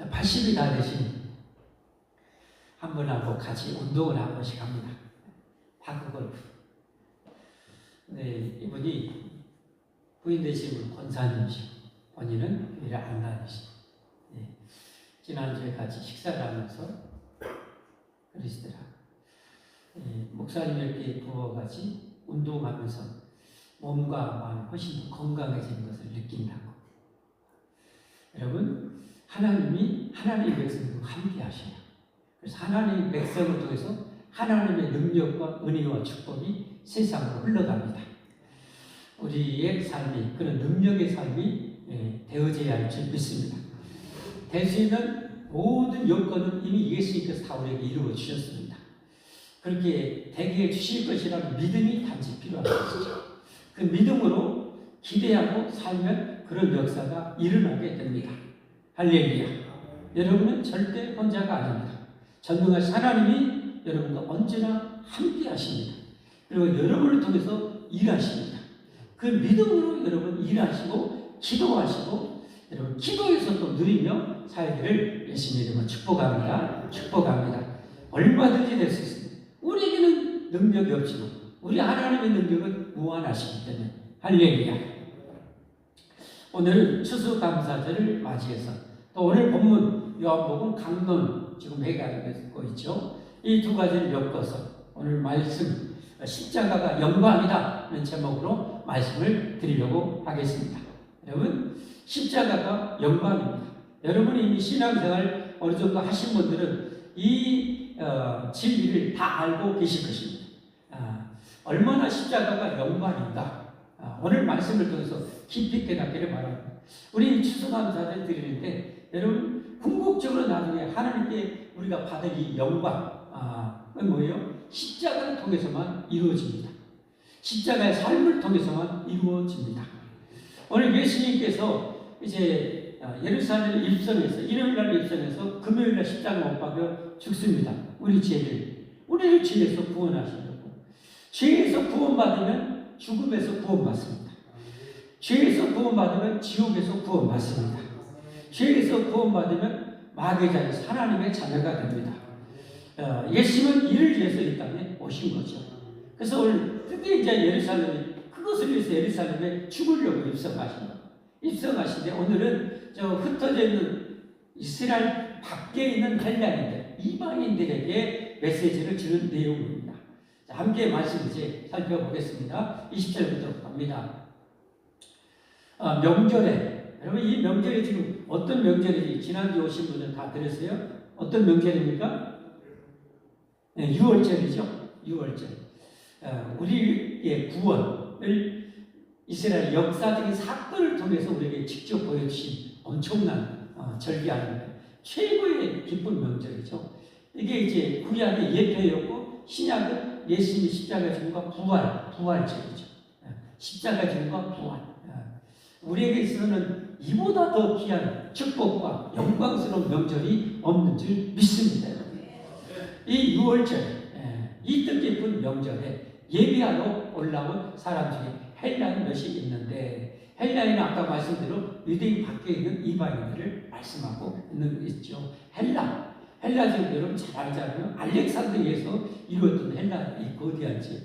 80이 다 되신 한 분하고 같이 운동을 한 번씩 합니다. 파크골프. 네, 이분이 부인 되신 분 권사님이시고 본인은 교회를 안 다니시고, 네, 지난주에 같이 식사를 하면서 그러시더라. 네, 목사님에게 부어같이 운동하면서 몸과 마음이 훨씬 더 건강해지는 것을 느낀다고. 여러분, 하나님이 하나님의 백성과 함께 하셔요. 그래서 하나님의 백성을 통해서 하나님의 능력과 은혜와 축복이 세상으로 흘러갑니다. 우리의 삶이 그런 능력의 삶이 되어져야 할 줄 믿습니다. 될 수 있는 모든 여건은 이미 예수님께서 다 우리에게 이루어 주셨습니다. 그렇게 되게 해 주실 것이라는 믿음이 단지 필요한 것이죠. 그 믿음으로 기대하고 살면 그런 역사가 일어나게 됩니다. 할렐루야. 여러분은 절대 혼자가 아닙니다. 전능하신 하나님이 여러분과 언제나 함께 하십니다. 그리고 여러분을 통해서 일하십니다. 그 믿음으로 여러분 일하시고 기도하시고 여러분 기도에서 또 누리며 살기를 예수님의 이름으로 축복합니다. 축복합니다. 얼마든지 될 수 있습니다. 우리에게는 능력이 없지만 우리 하나님의 능력은 무한하시기 때문에 할렐루야. 오늘은 추수감사절을 맞이해서 또 오늘 본문 요한복음 강론 지금 회개하고 있죠. 이 두 가지를 엮어서 오늘 말씀 십자가가 영광이다는 제목으로 말씀을 드리려고 하겠습니다. 여러분, 십자가가 영광입니다. 여러분이 이미 신앙생활 어느 정도 하신 분들은 이 진리를 다 알고 계실 것입니다. 얼마나 십자가가 영광인가, 오늘 말씀을 통해서 깊이 깨닫기를 바랍니다. 우리 추수감사를 드리는데 여러분 궁극적으로 나중에 하나님께 우리가 받을 이 영광, 그건 뭐예요? 십자가를 통해서만 이루어집니다. 십자가의 삶을 통해서만 이루어집니다. 오늘 예수님께서 이제 예루살렘 입성해서 일요일날 입성해서 금요일날 십자가 못 박혀 죽습니다. 우리를 죄에서 구원하시려고. 죄에서 구원받으면 죽음에서 구원받습니다. 죄에서 구원받으면 지옥에서 구원받습니다. 죄에서 구원받으면 마귀의 자리에서 하나님의 자녀가 됩니다. 예수님은 이를 위해서 이 땅에 오신 거죠. 그래서 오늘 드디어 이제 그것을 위해서 예루살렘에 죽으려고 입성하신데 오늘은 저 흩어져 있는 이스라엘 밖에 있는 헬라인들, 이방인들에게 메시지를 주는 내용입니다. 자, 함께 말씀 이제 살펴보겠습니다. 20절부터 갑니다. 명절에, 여러분 이 명절이 지금 어떤 명절인지 지난주에 오신 분은 다 들었어요? 어떤 명절입니까? 네, 6월절이죠. 6월절. 우리의 구원을 이스라엘 역사적인 사건을 통해서 우리에게 직접 보여주신 엄청난 절기하는 최고의 기쁜 명절이죠. 이게 이제 구약의 예표였고 신약은 예수님의 십자가 죽음과 부활절이죠. 십자가 죽음과 부활. 우리에게 있어서는 이보다 더 귀한 축복과 영광스러운 명절이 없는 줄 믿습니다. 이 6월절, 이 뜻깊은 명절에 예배하러 올라온 사람 중에 헬라인 몇이 있는데, 헬라인은 아까 말씀대로 유대인 밖에 있는 이방인들을 말씀하고 있는 있죠. 헬라 지금 여러분 잘 알잖아요. 알렉산드리아에서 이루어졌던 헬라 이 거대한 지역,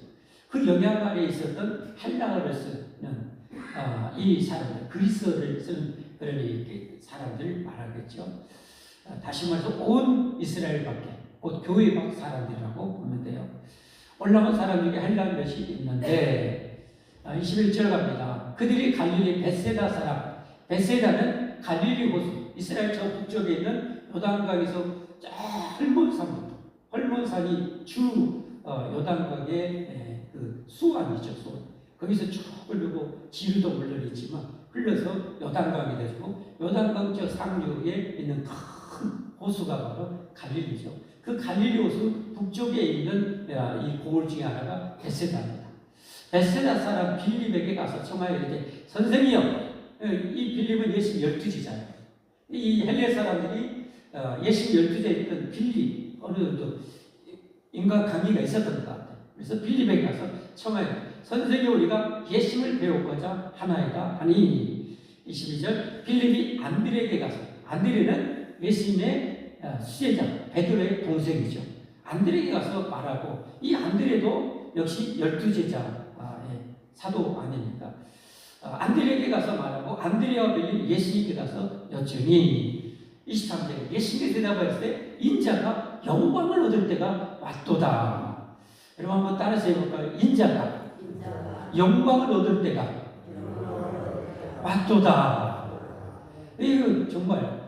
그 영향 아래에 있었던 헬라어를 쓰는 이 사람들, 그리스어를 쓰는 그런 사람들을 말하겠죠. 다시 말해서 온 이스라엘 밖에, 곧 교회 밖 사람들이라고 보면 돼요. 올라온 사람 중에 헬라 몇이 있는데 21절 갑니다. 그들이 갈릴리 벳세다 사람, 벳세다는 갈릴리 호수, 이스라엘 저 북쪽에 있는 요단강에서 저 헐몬산이 주 요단강의 그 수안이죠. 수안. 거기서 쭉 흐르고 지루도 물론 있지만 흘러서 요단강이 되고, 요단강 저 상류에 있는 큰 호수가 바로 갈릴리죠. 그 갈릴리 호수 북쪽에 있는 이 고을 중에 하나가 벳세다입니다. 벳세다 사람 빌립에게 가서 청하여 이르되, 선생이여, 이 빌립은 예수 12지잖아요. 이 헬레 사람들이 예수 12지에 있던 빌립, 어느 정도 인간 관계가 있었던 것 같아요. 그래서 빌립에게 가서 청하여, 선생이 우리가 예수를 배우고자 하나이다 하니. 22절, 빌립이 안드레에게 가서, 안드레는 예수님의 수제자 베드로의 동생이죠. 안드레에게 가서 말하고, 이 안드레도 역시 12제자 사도 아닙니까? 안드레에게 가서 말하고, 안드레와 빌립 예수님께 가서 여쭈니 23절 예수님께 대답하였을 때 인자가 영광을 얻을 때가 왔도다. 여러분 한번 따라서 해볼까요? 인자가 영광을 얻을 때가 왔도다. 이거 정말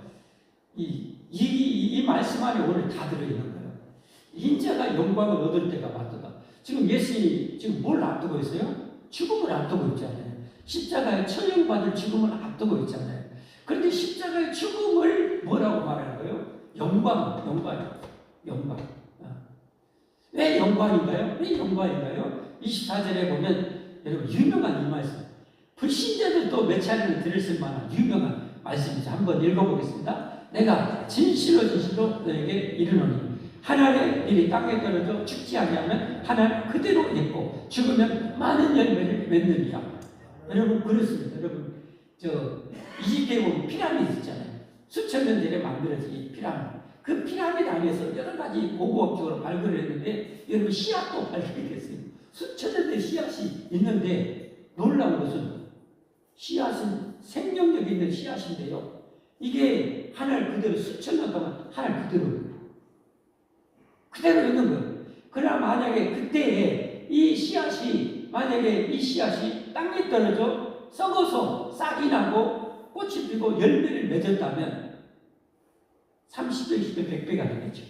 이 말씀 안에 오늘 다 들어있는 거예요. 인자가 영광을 얻을 때가 왔도다. 지금 예수님이 지금 뭘 앞두고 있어요? 죽음을 앞두고 있잖아요. 십자가에 처형받을 죽음을 앞두고 있잖아요. 그런데 십자가의 죽음을 뭐라고 말하는 거예요? 영광. 왜 영광인가요? 왜 영광인가요? 24절에 보면 여러분 유명한 이 말씀, 불신자들도 몇 차례를 들었을 만한 유명한 말씀이죠. 한번 읽어보겠습니다. 내가 진실로 너에게 이르노니 하나님의 일이 땅에 떨어져 죽지 아니하면 하나님 그대로 있고 죽으면 많은 열매를 맺느니라. 여러분 그렇습니다. 여러분 이집트에 보면 피라미드 있잖아요. 수천 년 전에 만들어진 이 피라미드. 그 피라미드 안에서 여러 가지 고고학적으로 발굴을 했는데 여러분 씨앗도 발견이 됐어요. 수천 년 된 씨앗이 있는데 놀라운 것은 씨앗은 생명력 있는 씨앗인데요. 이게 하늘 그대로 수천 년 동안 하늘 그대로 있는 거예요. 그러나 만약에 그때에 이 씨앗이 땅에 떨어져 썩어서 싹이 나고 꽃이 피고 열매를 맺었다면 30배, 20배, 100배가 되겠죠.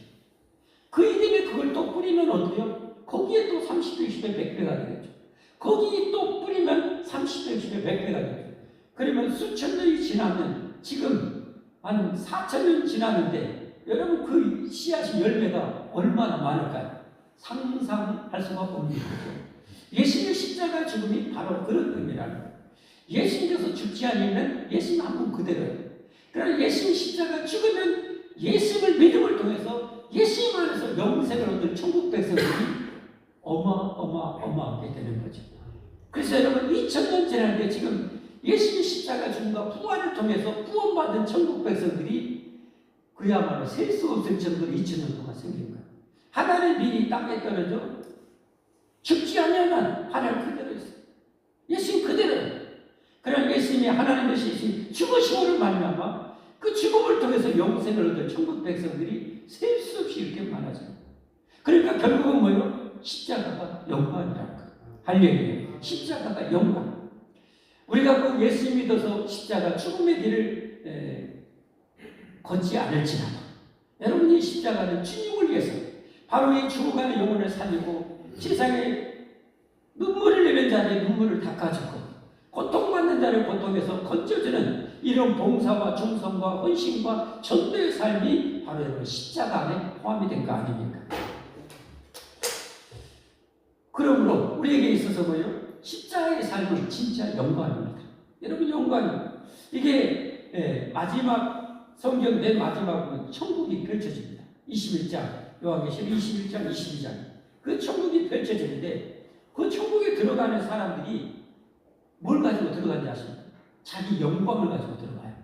그 이듬해 그걸 또 뿌리면 어때요? 거기에 또 30배, 20배, 100배가 되겠죠. 거기에 또 뿌리면 30배, 20배, 100배가 되겠죠. 그러면 수천 년이 지나면 지금 한 4천 년 지났는데 여러분 그 씨앗의 열매가 얼마나 많을까요? 상상할 수가 없는 거죠. 예수님의 십자가 죽음이 바로 그런 의미라는 거예요. 예수님께서 죽지 않으면 예수님 한 분 그대로예요. 그러나 예수님 십자가 죽으면 예수님을 믿음을 통해서 예수님 안에서 영생을 얻을 천국 백성들이 어마어마하게 되는 거죠. 그래서 여러분 2000년 지났는데 지금 예수님 십자가 죽음과 부활을 통해서 구원받은 천국 백성들이 그야말로 셀 수 없을 정도로 2000년 동안 생긴 거예요. 하나님의 밀이 땅에 떨어져 죽지 않으면 하나님 그대로 있어요. 예수님 그대로예요. 그러나 예수님이 하나님 되신 죽으심으로 말미암아 그 죽음을 통해서 영생을 얻은 천국 백성들이 셀 수 없이 이렇게 많아져요. 그러니까 결국은 뭐예요? 십자가가 영광이라는 거예요. 할렐루야. 십자가가 영광. 우리가 그 예수 믿어서 십자가 죽음의 길을 걷지 않을지라도 여러분이 십자가는 주님을 위해서 바로 이 죽어가는 영혼을 살리고 세상에 눈물을 내는 자의 눈물을 닦아주고 고통받는 자를 고통에서 건져주는 이런 봉사와 충성과 헌신과 전도의 삶이 바로 여러분 십자가 안에 포함이 된 거 아닙니까? 그러므로 우리에게 있어서 뭐예요? 십자가의 삶은 진짜 영광입니다. 여러분 영광이에요. 이게 마지막 성경 맨 마지막 보면 천국이 펼쳐집니다. 21장 요한계시록 21장 22장 그 천국이 펼쳐지는데 그 천국에 들어가는 사람들이 뭘 가지고 들어가는지 아십니까? 자기 영광을 가지고 들어가요.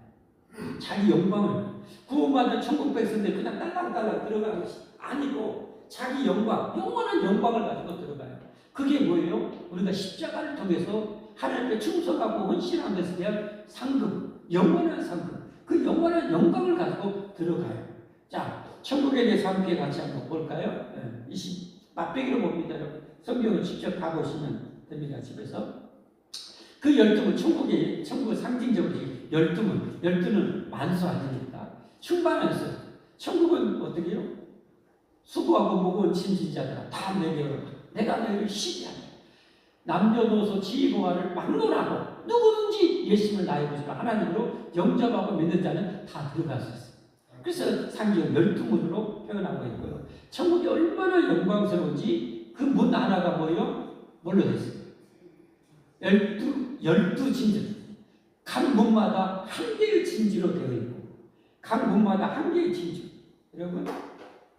자기 영광을 구원받은 천국 백성들 그냥 딸랑딸랑 들어가는 것이 아니고 자기 영광, 영원한 영광을 가지고 들어가요. 그게 뭐예요? 우리가 십자가를 통해서 하나님께 충성하고 헌신한 것에 대한 상급, 영원한 상급, 그 영원한 영광을 가지고 들어가요. 자, 천국에 대해서 함께 같이 한번 볼까요? 맛배기로 봅니다. 성경을 직접 가보시면 됩니다. 집에서. 그 12문, 천국의 상징적으로 12는 만수 아닙니까? 충만해서. 천국은 어떻게 해요? 수고하고 무거운 짐진자들아 다 내게 오라. 내가 너희를 쉬게 하리라. 남녀노소 지위고하를 막론하고 누구든지 예수님을 나의 구주로 하나님으로 영접하고 믿는 자는 다 들어갈 수 있어요. 그래서 상징 12문으로 표현하고 있고요. 천국이 얼마나 영광스러운지 그 문 하나가 뭐예요? 뭘로 되어 있어요? 12 진주. 각 문마다 한 개의 진주로 되어 있고 각 문마다 한 개의 진주. 여러분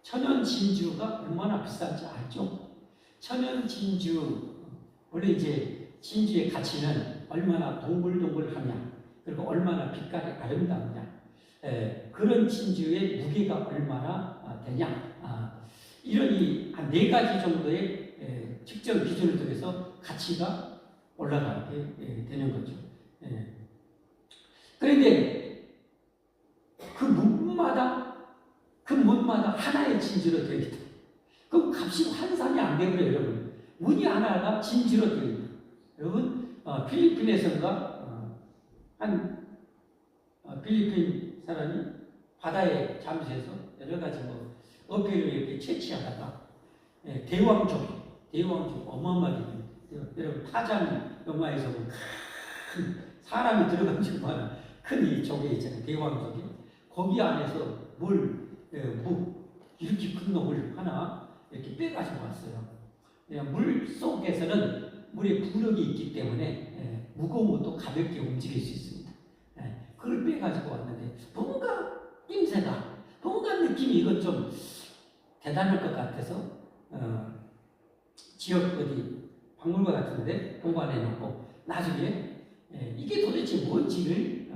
천연 진주가 얼마나 비싼지 알죠? 천연 진주 원래 이제 진주의 가치는 얼마나 동글동글하냐 그리고 얼마나 빛깔이 아름다우냐 그런 진주의 무게가 얼마나 되냐. 이런 한 4가지 정도의 측정 기준을 통해서 가치가 올라가게 되는 거죠. 그런데 그 문마다 하나의 진주로 되어 있다. 그럼 값이 환산이 안 되고요, 여러분. 문이 하나가 진주로 되어 있다. 여러분, 필리핀에서인가 필리핀 사람이 바다에 잠수해서 여러 가지 어패를 이렇게 채취하다가 대왕족 어마어마하게 여러분 타잔 영화에서 큰 사람이 들어간 정말 큰 이 조개 있잖아요. 대왕족이 거기 안에서 이렇게 큰 놈을 하나 이렇게 빼가지고 왔어요. 물 속에서는 물에 부력이 있기 때문에 무거운 것도 가볍게 움직일 수 있습니다. 그걸 빼가지고 왔는데 뭔가 낌새가 뭔가 느낌이 이건 좀 대단할 것 같아서 지역 어디 박물관 같은데 보관해 놓고 나중에 이게 도대체 뭔지를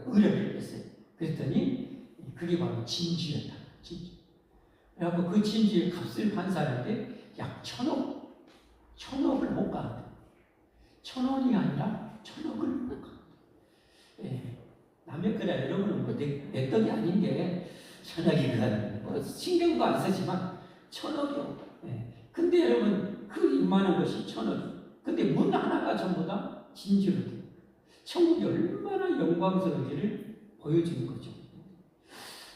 의뢰를 했어요. 그랬더니 그게 바로 진주였다. 진주. 그래갖고 그 진주의 값을 환산하는데 약 1,000억을 못 가. 1,000원이 아니라 1,000억을 못 가. 남의 거라 여러분은 내 떡이 아닌 게 1,000억이 신경도 안 쓰지만 1,000억이요. 근데 여러분 그 이만한 것이 1,000억. 근데 문 하나가 전부 다 진주로 돼요. 천국이 얼마나 영광스러운지를 보여주는 거죠.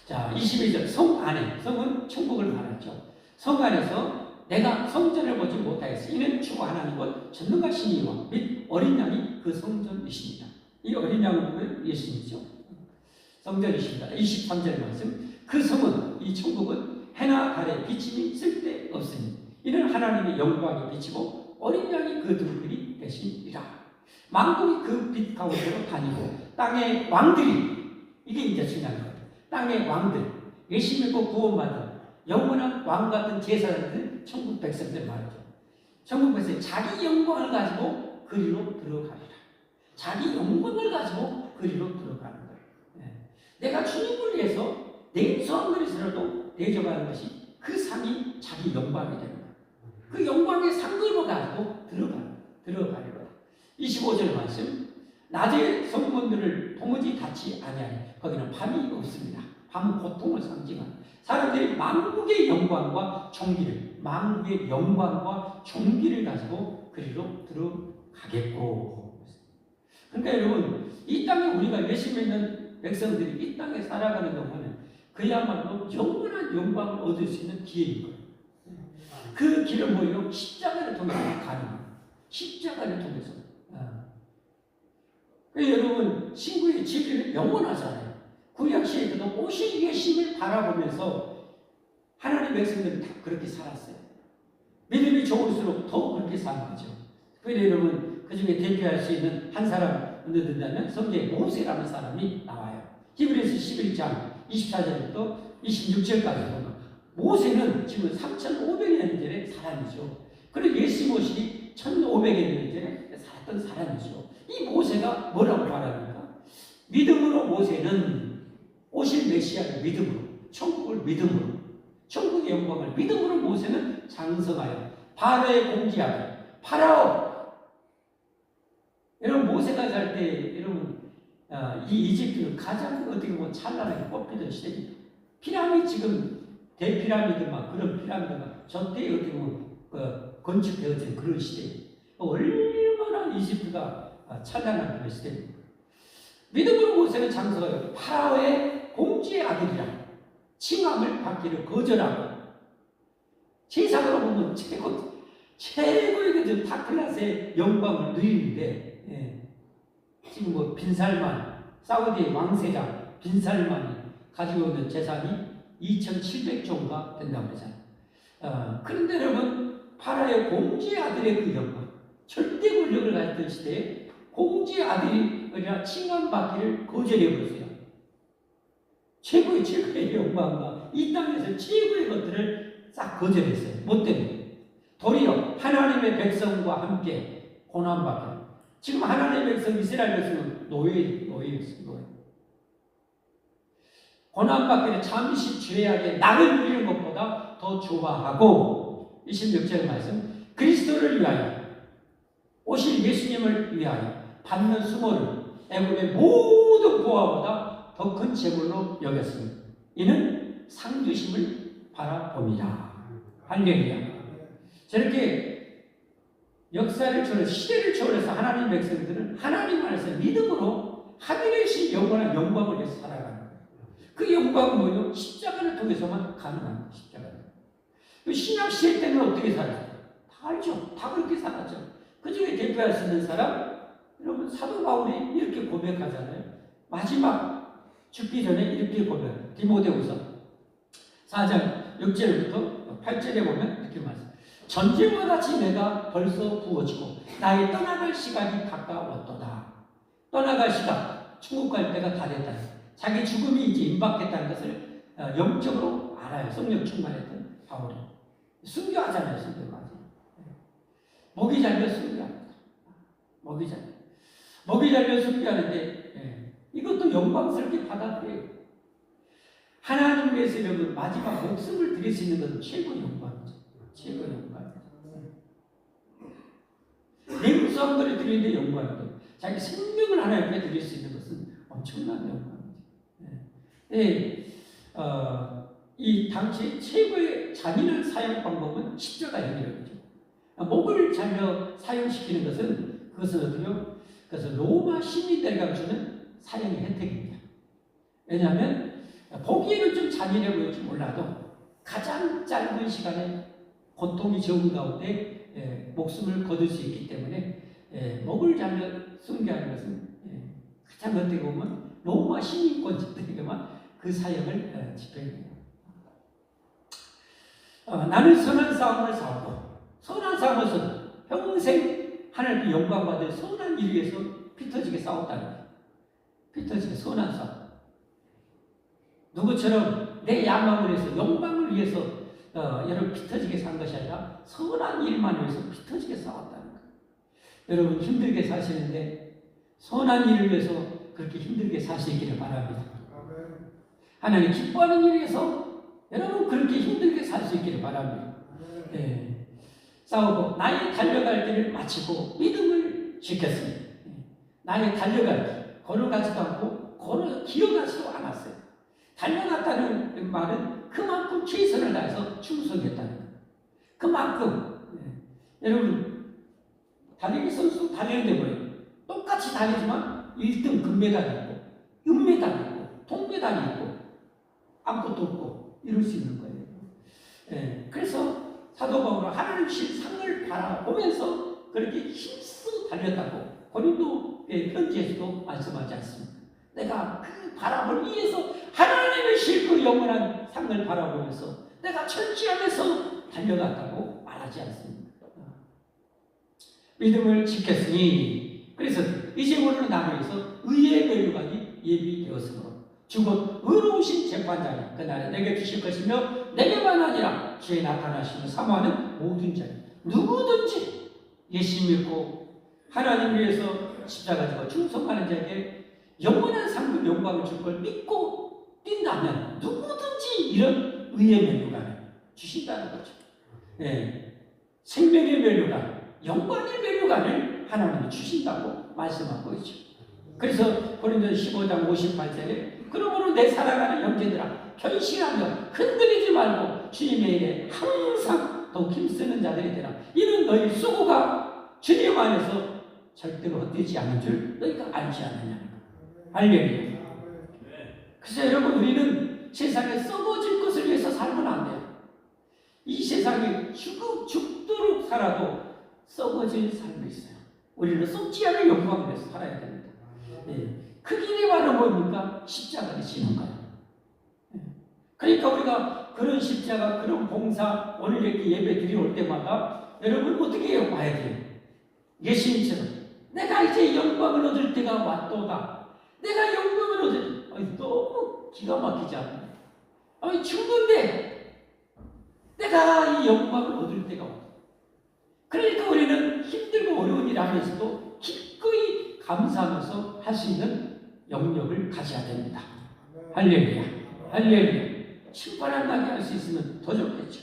자, 22절 성 안에, 성은 천국을 말하죠. 성 안에서 내가 성전을 보지 못하였으니 이는 주 하나님과 전능하신 이와 및 어린 양이 그 성전이십니다. 이 어린 양은 누구예요? 예수님이죠. 성전이십니다. 23절 말씀 그 성은 이 천국은 해나 달에 비침이 쓸데없으니 이는 하나님의 영광이 비치고 어린 양이 그 등불이 되시니라. 만국이 그 빛 가운데로 다니고 땅의 왕들이 이게 이제 중요한 거예요. 땅의 왕들 예수 믿고 구원받은 영원한 왕 같은 제사장들 천국 백성들 말이죠. 천국 백성이 자기 영광을 가지고 그리로 들어가리라. 자기 영광을 가지고 그리로 들어가는 거예요. 내가 주님을 위해서 냉수한 그릇이라도 대접하는 것이 그 상이 자기 영광이 되는 거예요. 그 영광의 상급을 가지고 들어가는 거예요. 25절 말씀 낮에 성문들을 도무지 닫지 아니하니 거기는 밤이 없습니다. 밤은 고통을 상징하는 사람들이 만국의 영광과 종기를 가지고 그리로 들어가겠고. 그러니까 여러분 이 땅에 우리가 예수 믿는 백성들이 이 땅에 살아가는 동안은 그야말로 영원한 영광을 얻을 수 있는 기회인 거예요. 그 길은 뭐예요? 십자가를 통해서 가능합니다. 십자가를 통해서. 여러분 신구의 진리는 영원하잖아요. 구약 시대에도 오실 예수님을 바라보면서 하나님의 백성들은 다 그렇게 살았어요. 믿음이 좋을수록 더 그렇게 사는 거죠. 그래서 여러분 그 중에 대표할 수 있는 한 사람 얻는다면 성경에 모세라는 사람이 나와요. 히브리서 11장 24절부터 26절까지 보면 모세는 지금 3,500년 전의 사람이죠. 그리고 예수 모시기 1,500년 전에 살았던 사람이죠. 이 모세가 뭐라고 말합니까? 믿음으로 모세는 오실 메시아를 믿음으로, 천국을 믿음으로, 천국의 영광을 믿음으로 모세는 장성하여 바로의 공지하되 파라오. 여러분 모세가 살 때 여러분 이 이집트는 가장 어떻게 보면 찬란하게 뽑히던 시대입니다. 피라미드 지금 대피라미드만 그런 피라미드가 저때 어떻게 보면 건축되어진 그런 시대예요. 얼마나 이집트가 찬란한 그런 시대입니다. 믿음으로 모세는 장성하여 파라오의 공주의 아들이라 칭함을 받기를 거절하고 세상으로 보면 최고의 그 탑클래스의 영광을 누리는데 지금 빈살만 사우디의 왕세자 빈살만이 가지고 있는 재산이 2,700조가 된다고 그러잖아요. 그런데 여러분 파라오의 공주의 아들의 그 영광 절대 권력을 가졌던 시대에 공주의 아들이 그냥 칭함받기를 거절해버렸어요. 최고의 영광과 이 땅에서 최고의 것들을 싹 거절했어요. 뭐 때문에? 도리어 하나님의 백성과 함께 고난받고 지금 하나님의 백성 이스라엘 백성은 노예였어요. 고난받기를 잠시 죄악의 낙을 누리는 것보다 더 좋아하고 26절 말씀 그리스도를 위하여 오실 예수님을 위하여 받는 수모를 애굽의 모든 보화보다 더 큰 재물로 여겼습니다. 이는 상 주심을 바라봅니다. 할렐루야. 저렇게 역사를 초월해서 시대를 초월해서 하나님 백성들은 하나님 안에서 믿음으로 하늘에 신 영원한 영광을 위해서 살아가는 거예요. 그 영광은 뭐예요? 십자가를 통해서만 가능한 거예요. 십자가를. 신약 시대 때는 어떻게 살았어요? 다 알죠. 다 그렇게 살았죠. 그 중에 대표할 수 있는 사람, 여러분 사도 바울이 이렇게 고백하잖아요. 마지막 죽기 전에 이렇게 고백. 디모데후서 4장 6절부터 8절에 보면 이렇게 말씀. 전쟁과 같이 내가 벌써 부어지고 나의 떠나갈 시간이 가까웠도다. 떠나갈 시간, 천국 갈 때가 다 됐다. 자기 죽음이 이제 임박했다는 것을 영적으로 알아요. 성령 충만했던 바울이. 순교하잖아요. 순교하지. 목이 잘려 순교합니다. 목이 잘려 순교하는데 이것도 영광스럽게 받아들여요. 하나님 위해서 여러분 마지막 목숨을 드릴 수 있는 것은 최고의 영광이죠. 최고의 영광. 냉수한 것을 드리는데 영광이죠. 자기 생명을 하나님께 드릴 수 있는 것은 엄청난 영광이죠. 이 당시 최고의 잔인한 사용 방법은 십자가 행위력이죠. 목을 잘려 사용시키는 것은 어떻게요? 그래서 로마 시민들에게 주는 사용의 혜택입니다. 왜냐하면 보기에는 좀 잔인해 보일지 몰라도 가장 짧은 시간에 고통이 적은 가운데 목숨을 거둘 수 있기 때문에 목을 잘려 순교하는 것은 가장 어떻게 보면 로마 시민권자들에게만 그 사역을 집행해요. 나는 선한 싸움을 싸우고 선한 싸움에서 평생 하나님께 영광 받을 선한 일 위해서 피터지게 싸웠다는 거예요. 피터지게 선한 싸움. 누구처럼 내 야망을 위해서 영광을 위해서 여러분 피터지게 산 것이 아니라 선한 일만 위해서 피터지게 싸웠다는 거예요. 여러분 힘들게 사시는데 선한 일을 위해서 그렇게 힘들게 사시기를 바랍니다. 하나님 기뻐하는 일을 위해서 여러분 그렇게 힘들게 살 수 있기를 바랍니다. 싸우고 나의 달려갈 길을 마치고 믿음을 지켰습니다. 나의 달려갈 길 걸어가지도 않고 기어가지도 않았어요. 달려갔다는 말은 그만큼 최선을 다해서 충성했다는 거예요. 그만큼 여러분 달리기 선수 달리는데 뭐예요? 똑같이 달리지만 1등 금메달이 있고 은메달이 있고 동메달이 있고 아무것도 없고 이럴 수 있는 거예요. 그래서 사도 바울은 하나님 신 상을 바라보면서 그렇게 힘써 달렸다고 고린도의 편지에서도 말씀하지 않습니다. 내가 그 바람을 위해서 하나님의 그 영원한 상을 바라보면서 내가 철저하면서 달려갔다고 말하지 않습니다. 믿음을 지켰으니 그래서 이제 오늘 나무에서 의의 면류관이 예비되었으므로 주곧 의로우신 재판장이 그날에 내게 주실 것이며 내게만 아니라 주의 나타나심을 사모하는 모든 자니 누구든지 예수 믿고 하나님 위해서 십자가 지고 충성하는 자에게 영원한 상급 영광을 줄 걸 믿고 뛴다면 누구든지 이런 의의 면류관을 주신다는 거죠. 생명의 면류관, 영광의 면류관을 하나님이 주신다고 말씀하고 있죠. 그래서 고린도서 15장 58절에 그러므로 내 사랑하는 형제들아 결심하며 흔들리지 말고 주님의 일에 항상 더욱 힘쓰는 자들이 되라. 이는 너희 수고가 주님 안에서 절대로 헛되지 않은 줄 너희가 알지 않느냐. 할렐루야. 그래서 여러분 우리는 세상에 썩어질 것을 위해서 살면 안 돼요. 이 세상에 죽도록 살아도 썩어질 삶이 있어요. 우리는 썩지 않을 영광을 위해서 살아야 됩니다. 그 길이 바로 뭡니까? 십자가를 지는 거예요. 그러니까 우리가 그런 십자가, 그런 봉사, 오늘 이렇게 예배 드려올 때마다 여러분 어떻게 해요? 와야 돼요. 예수님처럼 내가 이제 영광을 얻을 때가 왔도다. 내가 영광을 얻을 너무 기가 막히지 않나요? 죽는데 내가 이 영광을 얻을 때가 왔다. 그러니까 우리는 힘들고 어려운 일 하면서도 기꺼이 감사하면서 할 수 있는 영역을 가져야 됩니다. 할렐루야. 할렐루야. 심판 안 나게 할 수 있으면 더 좋겠죠.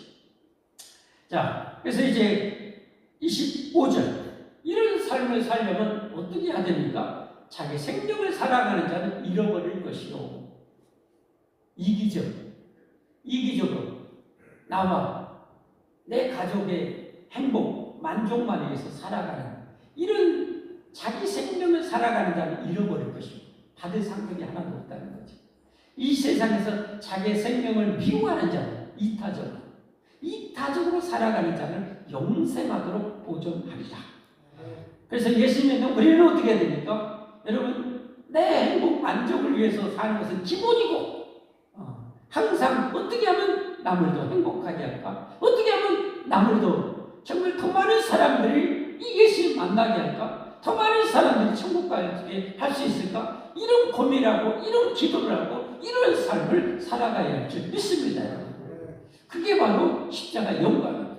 자, 그래서 이제 25절. 이런 삶을 살려면 어떻게 해야 됩니까? 자기 생명을 살아가는 자는 잃어버릴 것이요. 이기적으로 나와 내 가족의 행복, 만족만 위해서 살아가는 이런 자기 생명을 살아가는 자는 잃어버릴 것이고 받을 상급이 하나도 없다는 거죠. 이 세상에서 자기의 생명을 미워하는 자는 이타적으로 살아가는 자는 영생하도록 보존하리라. 그래서 예수님은 우리는 어떻게 해야 됩니까? 여러분, 내 행복, 만족을 위해서 사는 것은 기본이고 항상 어떻게 하면 남을 더 행복하게 할까? 어떻게 하면 남을 더 정말 더 많은 사람들이 이 예수를 만나게 할까? 더 많은 사람들이 천국 가게 할 수 있을까? 이런 고민하고 이런 기도를 하고 이런 삶을 살아가야 할 줄 믿습니다. 그게 바로 십자가 영광입니다.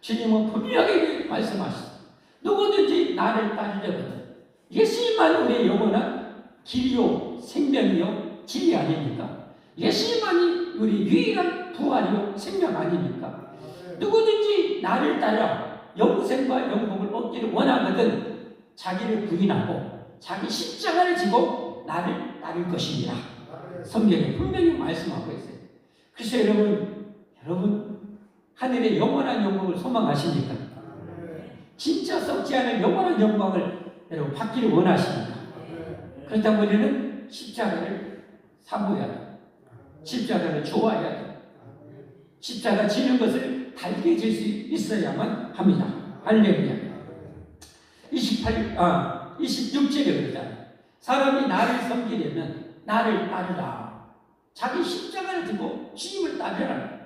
주님은 분명하게 말씀하셨습니다. 누구든지 나를 따르려거든 예수님만 우리의 영원한 길이요 생명이요 진리 아닙니까? 예수님만이 우리 유일한 부활이요 생명 아닙니까? 누구든지 나를 따라 영생과 영복을 얻기를 원하거든 자기를 부인하고 자기 십자가를 지고 나를 따를 것이니라. 성경에 분명히 말씀하고 있어요. 그래서 여러분 하늘의 영원한 영광을 소망하십니까? 진짜 썩지 않은 영원한 영광을 여러분 받기를 원하십니까? 그렇다면 우리는 십자가를 사모해야 돼. 십자가를 좋아해야 돼. 십자가 지는 것을 달게 질 수 있어야만 합니다. 할렐루야. 26절에 그러잖아요. 사람이 나를 섬기려면 나를 따르라. 자기 십자가를 들고 주님을 따르라.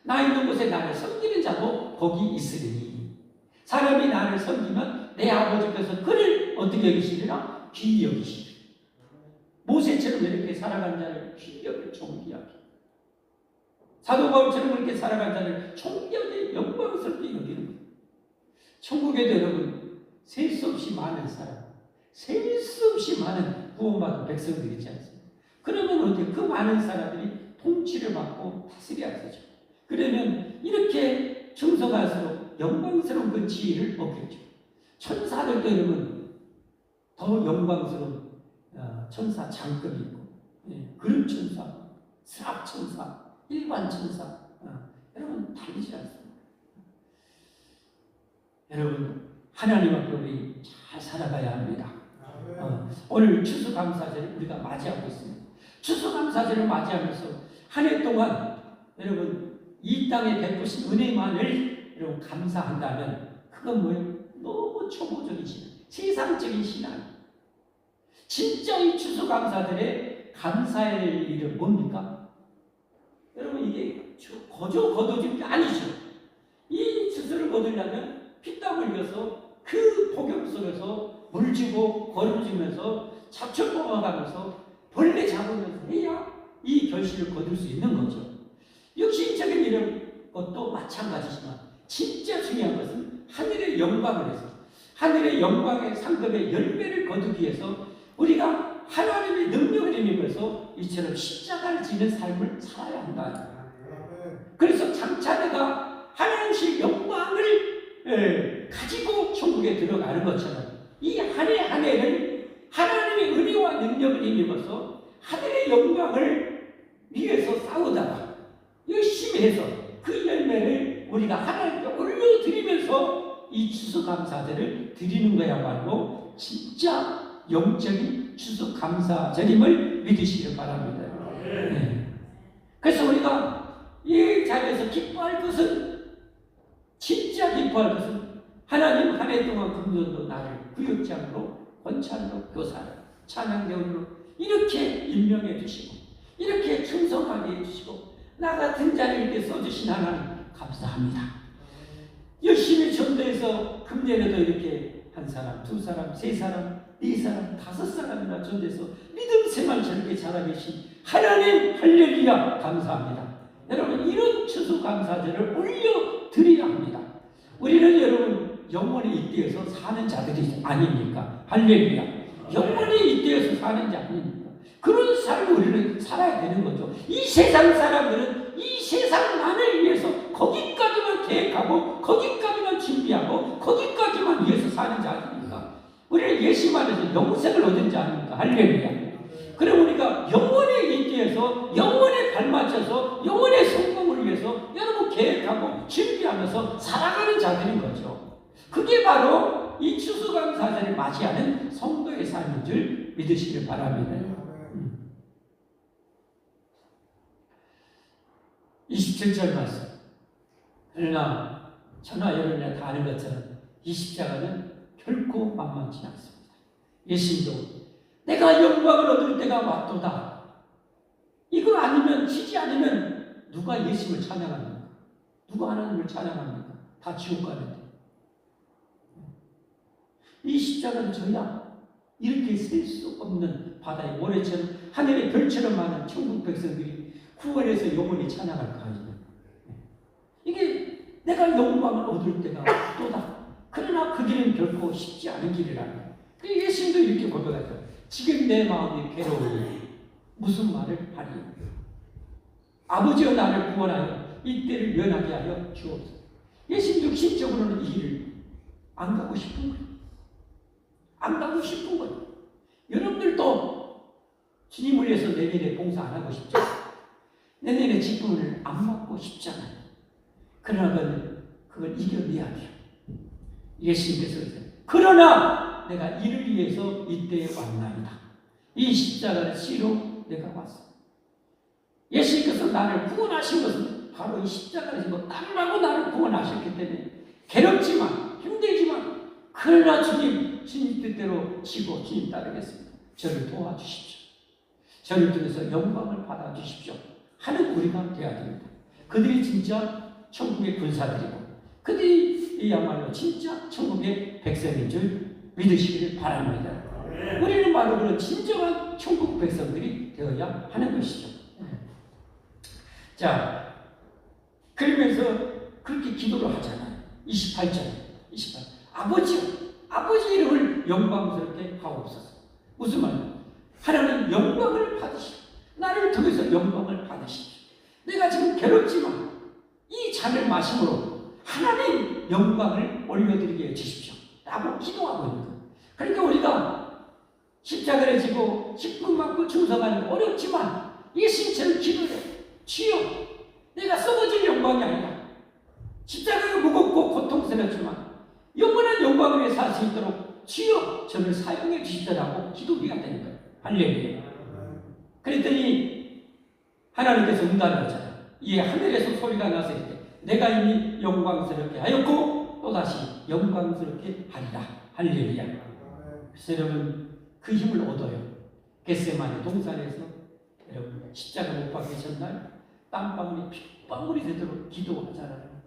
나 있는 곳에 나를 섬기는 자도 거기 있으리니 사람이 나를 섬기면 내 아버지께서 그를 어떻게 여기시리라? 귀히 여기시리라. 모세처럼 이렇게 살아간 자를 귀히 여겨 존귀하게, 사도 바울처럼 이렇게 살아간 자를 존귀하게 영광스럽게 여기는 거예요. 천국에도 여러분 셀 수 없이 많은 사람, 셀 수 없이 많은 구원받은 백성들이 있지 않습니까? 그러면 어떻게 그 많은 사람들이 통치를 받고 다스려야 되죠. 그러면 이렇게 충성할수록 영광스러운 그 지위를 얻겠죠. 천사들도 여러분 더 영광스러운 천사 장급이 있고, 그룹 천사, 스랍 천사, 일반 천사, 여러분 다르지 않습니다. 여러분 하나님 앞에 우리 잘 살아가야 합니다. 오늘 추수감사절을 우리가 맞이하고 있습니다. 추수감사절을 맞이하면서 한 해 동안 여러분 이 땅에 베푸신 은혜만을 여러분 감사한다면 그건 뭐예요? 너무 초보적인 신앙, 세상적인 신앙. 진짜 이 추수감사절에 감사할 일은 뭡니까? 여러분 이게 거저 거둬지는 게 아니죠. 이 추수를 거두려면 피땀 흘려서 그 폭염 속에서 물지고 걸음지면서 잡초 뽑아가면서 벌레 잡으면서 해야 이 결실을 거둘 수 있는 거죠. 육신적인 이런 것도 마찬가지지만 진짜 중요한 것은 하늘의 영광을 해서 하늘의 영광의 상급의 열매를 거두기 위해서 우리가 하나님의 능력을 힘입어서 이처럼 십자가를 지는 삶을 살아야 한다. 그래서 장차 내가 하나님의 영광을 가지고 천국에 들어가는 것처럼 이 한 해 한 해를 하나님의 은혜와 능력을 힘입어서 하늘의 영광을 위해서 싸우다가 열심히 해서 그 열매를 우리가 하나님께 올려드리면서 이 추수감사절을 드리는 거야말로 진짜 영적인 추수감사절임을 믿으시길 바랍니다. 그래서 우리가 이 자리에서 기뻐할 것은, 진짜 기뻐할 것은 하나님 한 해 동안 금년도 나를 구역장으로 권찬으로 교사로 찬양대원으로 이렇게 임명해 주시고 이렇게 충성하게 해주시고 나 같은 자를 이렇게 써주신 하나님 감사합니다. 열심히 전도해서 금년에도 이렇게 한 사람, 두 사람, 세 사람, 네 사람, 다섯 사람이나 전도해서 믿음 생활 저렇게 잘하고 계신 하나님 할렐루야 감사합니다. 여러분 이런 추수감사절을 올려드려야 합니다. 우리는 여러분 영원히 이 땅에서 사는 자들이 아닙니까? 할렐루야. 영원히 이 땅에서 사는 자 아닙니까? 그런 삶을 우리는 살아야 되는 거죠. 것도 이 세상 사람들은 이 세상만을 위해서 거기까지만 계획하고 거기까지만 준비하고 거기까지만 위해서 사는 자들입니다. 우리는 예수 안에서 영생을 얻은 자 아닙니까? 할렐루야. 그럼 우리가 영원에 있기 위해서 영원에 발맞춰서 영원의 성공을 위해서 여러분 계획하고 준비하면서 살아가는 자들인 거죠. 그게 바로 이 추수감사절을 맞이하는 성도의 삶인 줄 믿으시길 바랍니다. 27절 말씀. 그러나 저나 여러분이 다 아는 것처럼 이 십자가는 결코 만만치 않습니다. 예수님도 내가 영광을 얻을 때가 왔도다. 이거 아니면 지지 않으면 누가 예수님을 찬양합니까? 누가 하나님을 찬양합니까? 다 지옥 가는데. 이 십자가는 저야 이렇게 셀 수 없는 바다의 모래처럼 하늘의 별처럼 많은 천국 백성들이 구원해서 영원히 찬양할 거 아니에요. 이게 내가 영광을 얻을 때가 또다. 그러나 그 길은 결코 쉽지 않은 길이라는 거예요. 예수님도 이렇게 고백하죠. 지금 내 마음이 괴로우니 무슨 말을 하리요. 아버지여 나를 구원하여 이때를 면하게 하여 주옵소서. 예수님 육신적으로는 이 길을 안 가고 싶은 거예요. 안 가고 싶은 거예요. 여러분들도 주님을 위해서 내년에 봉사 안 하고 싶죠? 내년에 직분을 안 맡고 싶잖아요. 그러나 그걸 이겨내야 돼요. 예수님께서 그러나 내가 이를 위해서 이때에 왔나이다. 이 십자가를 지러 내가 왔어. 예수님께서 나를 구원하신 것은 바로 이 십자가를 지고 땀나고 나를 구원하셨기 때문에 괴롭지만 힘들지만 그러나 주님 뜻대로 지고 주님 따르겠습니다. 저를 도와주십시오. 저를 통해서 영광을 받아주십시오. 하는 우리가 되어야 됩니다. 그들이 진짜 천국의 군사들이고 그들이야말로 진짜 천국의 백성인 줄 믿으시기를 바랍니다. 우리는 바로 그런 진정한 천국 백성들이 되어야 하는 것이죠. 자, 그러면서 그렇게 기도를 하잖아요. 28절. 아버지 이름을 영광스럽게 하옵소서. 무슨 말이에요? 하나님 영광을 받으시고 나를 통해서 영광을 받으시고 내가 지금 괴롭지만 이 잔을 마심으로 하나님 영광을 올려드리게 해주십시오. 라고 기도하고 있는 거예요. 그러니까 우리가 십자가를 지고 십분 맞고 충성하는 거 어렵지만 예수님처럼 기도해. 주여 내가 썩어질 영광이 아니라 십자가가 무겁고 고통스럽지만 영원한 영광을 위해 살 수 있도록 주여 저를 사용해 주시더라고 기도가 되는 거예요. 할렐루야. 그랬더니 하나님께서 응답을 하잖아요. 이에 하늘에서 소리가 나서 이때 내가 이미 영광스럽게 하였고 또다시 영광스럽게 하리라. 할렐루야. 그래서 여러분 그 힘을 얻어요. 겟세마네 동산에서 여러분 십자가 못 박기 전날 땀방울이 핏방울이 되도록 기도하잖아요.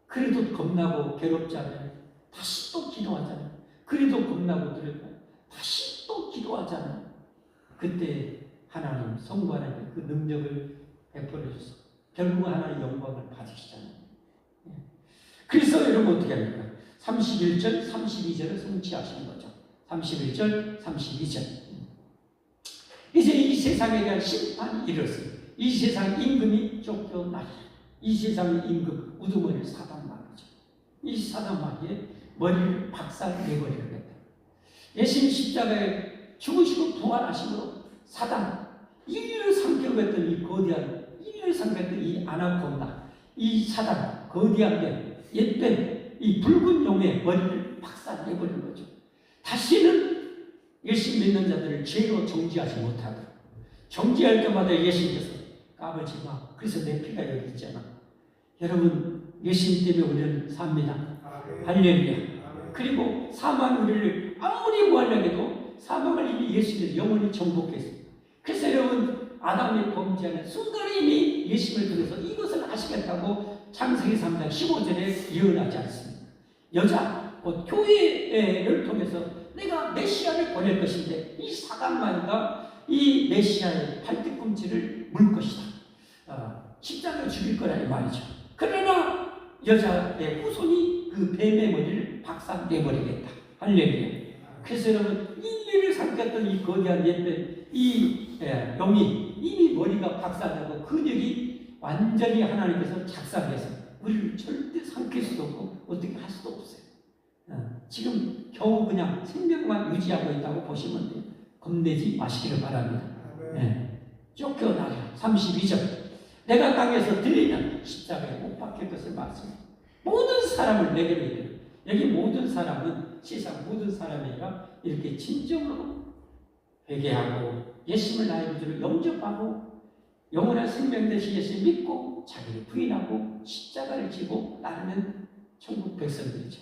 그래도 겁나고 괴롭잖아요. 다시 또 기도하잖아요. 그래도 겁나고 두렵고 다시 또 기도하잖아요. 그때 하나님 성부 하나님 그 능력을 베풀어 주셔서 결국 하나님 영광을 받으시잖아요. 그래서 여러분 어떻게 합니까? 31절, 32절을 성취하시는 거죠. 31절, 32절. 이제 이 세상에 대한 심판이 이르렀어요. 이 세상 임금이 쫓겨나리라. 이 세상의 임금 우두머리를 사단 말이죠. 이 사단 말이에 머리를 박살내버리겠다. 예수님 십자가에 죽으시고 부활하심으로 사단 인류를 삼켜갔던 이 거대한 인류를 삼켰던 이 아나콘다 이 사단 거대한 옛된 이 붉은 용의 머리를 박살내버린 거죠. 다시는 예수 믿는 자들을 죄로 정지하지 못하도록 정지할 때마다 예수님께서 까불지 마. 그래서 내 피가 여기 있잖아. 여러분 예수님 때문에 우리는 삽니다. 할렐루야. 그리고 사망 우리를 아무리 구하려고 해도 사망을 이미 예수님께서 영원히 정복했습니다. 그래서 여러분 아담이 범죄하는 순간에 이미 예수님을 통해서 이것을 하시겠다고 창세기 3장 15절에 예언하지 않습니다. 여자 곧 교회를 통해서 내가 메시아를 보낼 것인데 이 사단만과 이 메시아의 발뒤꿈치를 물 것이다. 십자가를 죽일 거라 이 말이죠. 그러나 여자의 후손이 그 뱀의 머리를 박살내버리겠다. 할렐루야. 그래서 여러분 인류를 삼켰던 이 거대한 옛뱀 이 용이 이미 머리가 박살나고 근육이 완전히 하나님께서 작살내서 우리를 절대 삼킬 수도 없고 어떻게 할 수도 없어요. 지금 겨우 그냥 생명만 유지하고 있다고 보시면 돼요. 겁내지 마시기를 바랍니다. 쫓겨나라. 32절. 내가 땅에서 들리면 십자가에 못 박힐 것을 말씀해. 모든 사람을 내게로 이르라. 여기 모든 사람은 세상 모든 사람이 아니라 이렇게 진정으로 회개하고 예수님을 나의 구주로 영접하고 영원한 생명 되신 예수를 믿고 자기를 부인하고 십자가를 지고 따르는 천국 백성들이죠.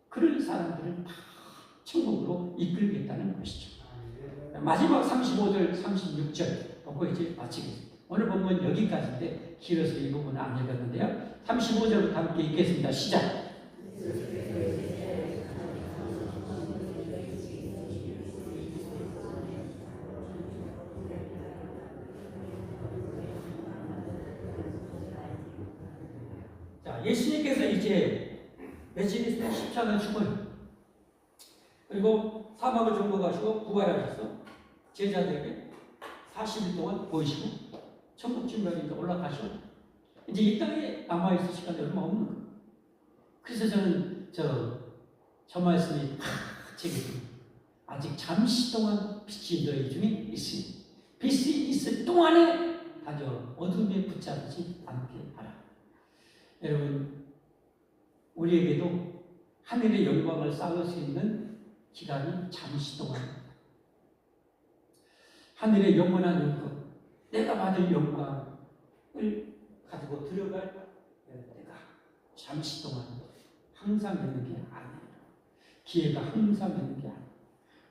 그런 사람들을 다 천국으로 이끌겠다는 것이죠. 마지막 35절, 36절 보고 이제 마치겠습니다. 오늘 본문 여기까지인데 길어서 이 부분은 안 읽었는데요. 35절부터 함께 읽겠습니다. 시작! 자, 예수님께서 이제 며칠 있으면 십자가 죽어요. 그리고 사막을 정복하시고 부활하셔서 제자들에게 40일 동안 보이시고 천국 진멸에 올라가시고 이제 이 땅에 남아있을 시간이 얼마 없는 거예요. 그래서 저는 저 말씀이 제게 아직 잠시 동안 빛이 너희 중에 있으니 빛이 있을 동안에 다져 어둠에 붙잡지 않게 하라. 여러분, 우리에게도 하늘의 영광을 쌓을 수 있는 기간이 잠시 동안입니다. 하늘의 영원한 영광, 내가 받을 영광을 가지고 들어갈 때가 잠시 동안 항상 있는 게 아니에요. 기회가 항상 있는 게 아니에요.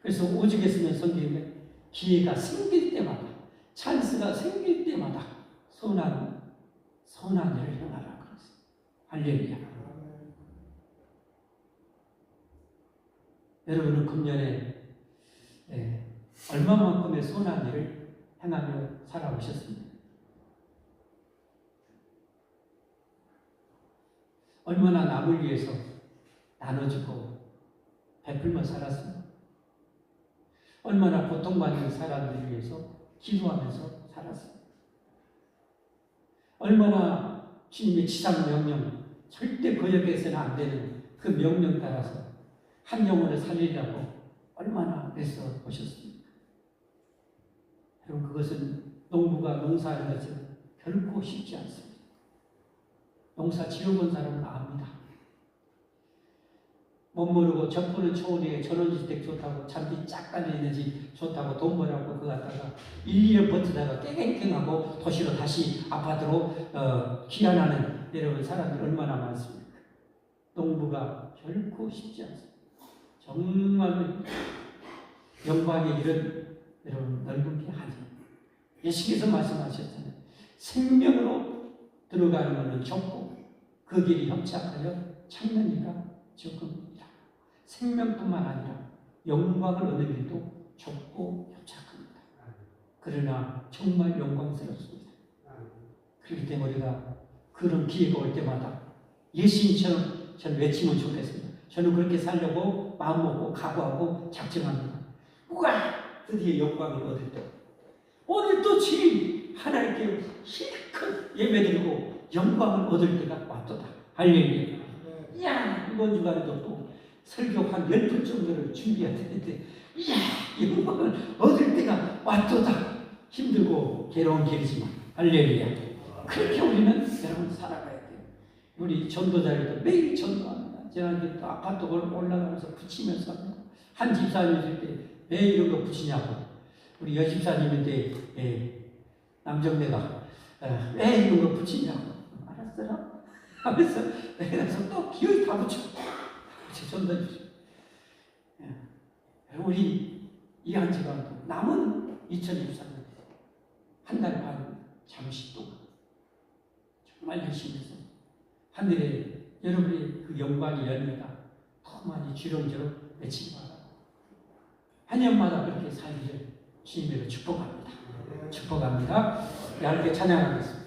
그래서 오죽 했으면 성경에 기회가 생길 때마다, 찬스가 생길 때마다 선한 일을 행하라 그랬어요. 할렐루야. 여러분은 금년에 얼마만큼의 선한 일을 행하며 살아오셨습니까? 얼마나 남을 위해서 나눠주고 베풀며 살았습니까? 얼마나 고통받는 사람들을 위해서 기도하면서 살았습니까? 얼마나 주님의 지상명령, 절대 거역해서는 안 되는 그 명령 따라서 한 영혼을 살리려고 얼마나 애써 보셨습니까? 여러분, 그것은 농부가 농사하는 것은 결코 쉽지 않습니다. 농사 지어본 사람은 압니다. 못 모르고 젖보는 초원에 전원주택 좋다고 잔디 쫙 깔려있는 집 좋다고 돈 벌라고 그거 갖다가 1, 2년 버티다가 깨갱깽하고 도시로 다시 아파트로 귀환하는 여러분 사람들 얼마나 많습니까? 농부가 결코 쉽지 않습니다. 정말 영광의 이런 여러분 넓은 게 아니에요. 예수께서 말씀하셨잖아요. 생명으로 들어가는 것은 좁고 그 길이 협착하여 찾는 이가 적음이다. 생명뿐만 아니라 영광을 얻는 길도 좁고 협착합니다. 그러나 정말 영광스럽습니다. 그렇기 때문에 우리가 그런 기회가 올 때마다 예수님처럼 저는 외치면 좋겠습니다. 저는 그렇게 살려고 마음먹고 각오하고 작정합니다. 우와! 드디어 영광을 얻을 때 오늘 또 주님 하나님께 실컷 예배드리고 영광을 얻을 때가 왔도다. 할렐루야. 이야, 이번 주간에도 또 설교 한 10분 정도를 준비해야 되는데 이야, 영광을 얻을 때가 왔도다. 힘들고 괴로운 길이지만 할렐루야. 그렇게 우리는 여러분 살아가야 돼요. 우리 전도자들도 매일 전도합니다. 지난주에 또 아파트 올라가면서 붙이면서 합니다. 한 집사님 있을 때 왜 이런 거 붙이냐고. 우리 여집사님인데 남정네가 왜 이런 거 붙이냐고. 알았어라 하면서 내가 또 기어이 다 붙여. 전도해 주죠. 우리 이 한 시간 남은 2023년 한 달 반 잠시 동안 정말 열심히 해서 하늘에 여러분의 그 영광이 열매가 더 많이 주렁주렁 맺히기 바랍니다. 한 년마다 그렇게 살기를 주님으로 축복합니다. 축복합니다. 얇게 찬양하겠습니다.